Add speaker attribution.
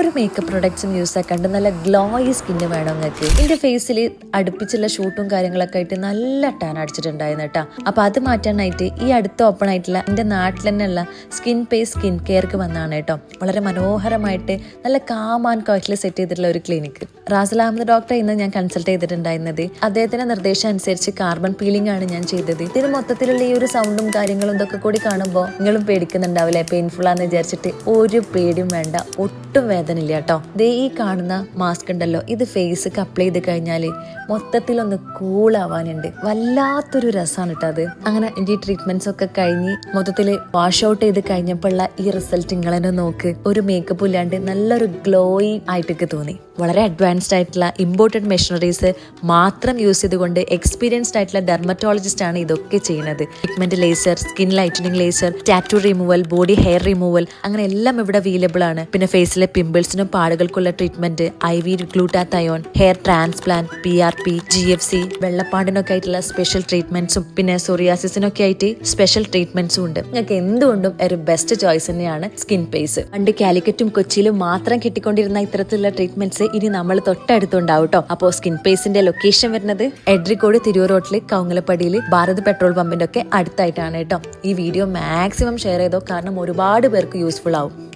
Speaker 1: ഒരു makeup പ്രൊഡക്ട്സും use ആക്കാണ്ട് നല്ല glowy skin വേണം നിങ്ങൾക്ക്. എന്റെ ഫേസിൽ അടുപ്പിച്ചുള്ള ഷൂട്ടും കാര്യങ്ങളൊക്കെ ആയിട്ട് നല്ല ടാൻ അടിച്ചിട്ടുണ്ടായിരുന്നു കേട്ടോ. അപ്പൊ അത് മാറ്റാനായിട്ട് ഈ അടുത്ത് ഓപ്പൺ ആയിട്ടുള്ള എന്റെ നാട്ടിൽ തന്നെയുള്ള സ്കിൻ പേസ് സ്കിൻ കെയർക്ക് വന്നതാണ് കേട്ടോ. വളരെ മനോഹരമായിട്ട് നല്ല കാം ആൻഡ് കോയിറ്റിൽ സെറ്റ് ചെയ്തിട്ടുള്ള ഒരു ക്ലിനിക്ക്. റാസൽ അഹമ്മദ് ഡോക്ടറെ ഇന്ന് ഞാൻ കൺസൾട്ട് ചെയ്തിട്ടുണ്ടായിരുന്നത്. അദ്ദേഹത്തിന്റെ നിർദ്ദേശം അനുസരിച്ച് കാർബൺ പീലിംഗ് ആണ് ഞാൻ ചെയ്തത്. ഇതിന് മൊത്തത്തിലുള്ള ഈ ഒരു സൗണ്ടും കാര്യങ്ങളും ഇതൊക്കെ കൂടി കാണുമ്പോൾ നിങ്ങളും പേടിക്കുന്നുണ്ടാവില്ലേ, പെയിൻഫുൾ ആണെന്ന് വിചാരിച്ചിട്ട് ഒരു പേടിയും വേണ്ട, ഒട്ടും വേദന ഇല്ല കേട്ടോ. ദേ ഈ കാണുന്ന മാസ്ക് ഉണ്ടല്ലോ, ഇത് ഫേസ്ക്ക് അപ്ലൈ ചെയ്ത് കഴിഞ്ഞാൽ മൊത്തത്തിലൊന്ന് കൂളാവാനുണ്ട്. വല്ലാത്തൊരു രസമാണ് കേട്ടോ അത്. അങ്ങനെ ഈ ട്രീറ്റ്മെന്റ്സ് ഒക്കെ കഴിഞ്ഞ് മൊത്തത്തിൽ വാഷ് ഔട്ട് ചെയ്ത് കഴിഞ്ഞപ്പോഴുള്ള ഈ റിസൾട്ട് നിങ്ങളെന്നെ നോക്ക്. ഒരു മേക്കപ്പ് ഇല്ലാണ്ട് നല്ലൊരു ഗ്ലോയി ആയിട്ടൊക്കെ തോന്നി. വളരെ അഡ്വാൻസ്ഡ് ആയിട്ടുള്ള ഇമ്പോർട്ടഡ് മെഷീനറീസ് മാത്രം യൂസ് ചെയ്തുകൊണ്ട് എക്സ്പീരിയൻസ്ഡ് ആയിട്ടുള്ള ഡെർമറ്റോളജിസ്റ്റ് ആണ് ഇതൊക്കെ ചെയ്യുന്നത്. Pigment laser, skin lightening laser, tattoo removal, body hair removal, അങ്ങനെ എല്ലാം ഇവിടെ അവൈലബിൾ ആണ്. പിന്നെ ഫേസിലെ പിമ്പിൾസിനും പാടുകൾക്കുള്ള treatment, IV glutathione, hair transplant, PRP, GFC, വെള്ളപ്പാടിനൊക്കെ ആയിട്ടുള്ള സ്പെഷ്യൽ ട്രീറ്റ്മെന്റ്സും പിന്നെ സോറിയാസിസിനൊക്കെ ആയിട്ട് സ്പെഷ്യൽ ട്രീറ്റ്മെന്റ്സും ഉണ്ട്. നിങ്ങൾക്ക് എന്തുകൊണ്ടും ഒരു ബെസ്റ്റ് ചോയ്സ് തന്നെയാണ് സ്കിൻ പേസ്. പണ്ട് കാലിക്കറ്റും കൊച്ചിയിലും മാത്രം കിട്ടിക്കൊണ്ടിരുന്ന ഇത്തരത്തിലുള്ള ട്രീറ്റ്മെന്റ്സ് ഇനി നമ്മൾ തൊട്ടടുത്തുണ്ടാവും കേട്ടോ. അപ്പോൾ സ്കിൻ പേസിന്റെ ലൊക്കേഷൻ വരുന്നത് എഡ്രിക്കോട് തിരൂർ റോട്ടില് കൗങ്ങലപ്പടിയിൽ ഭാരത് പെട്രോൾ പമ്പിന്റെ ഒക്കെ അടുത്തായിട്ടാണ് കേട്ടോ. ഈ വീഡിയോ മാക്സിമം ഷെയർ ചെയ്തോ, കാരണം ഒരുപാട് പേർക്ക് യൂസ്ഫുൾ ആവും.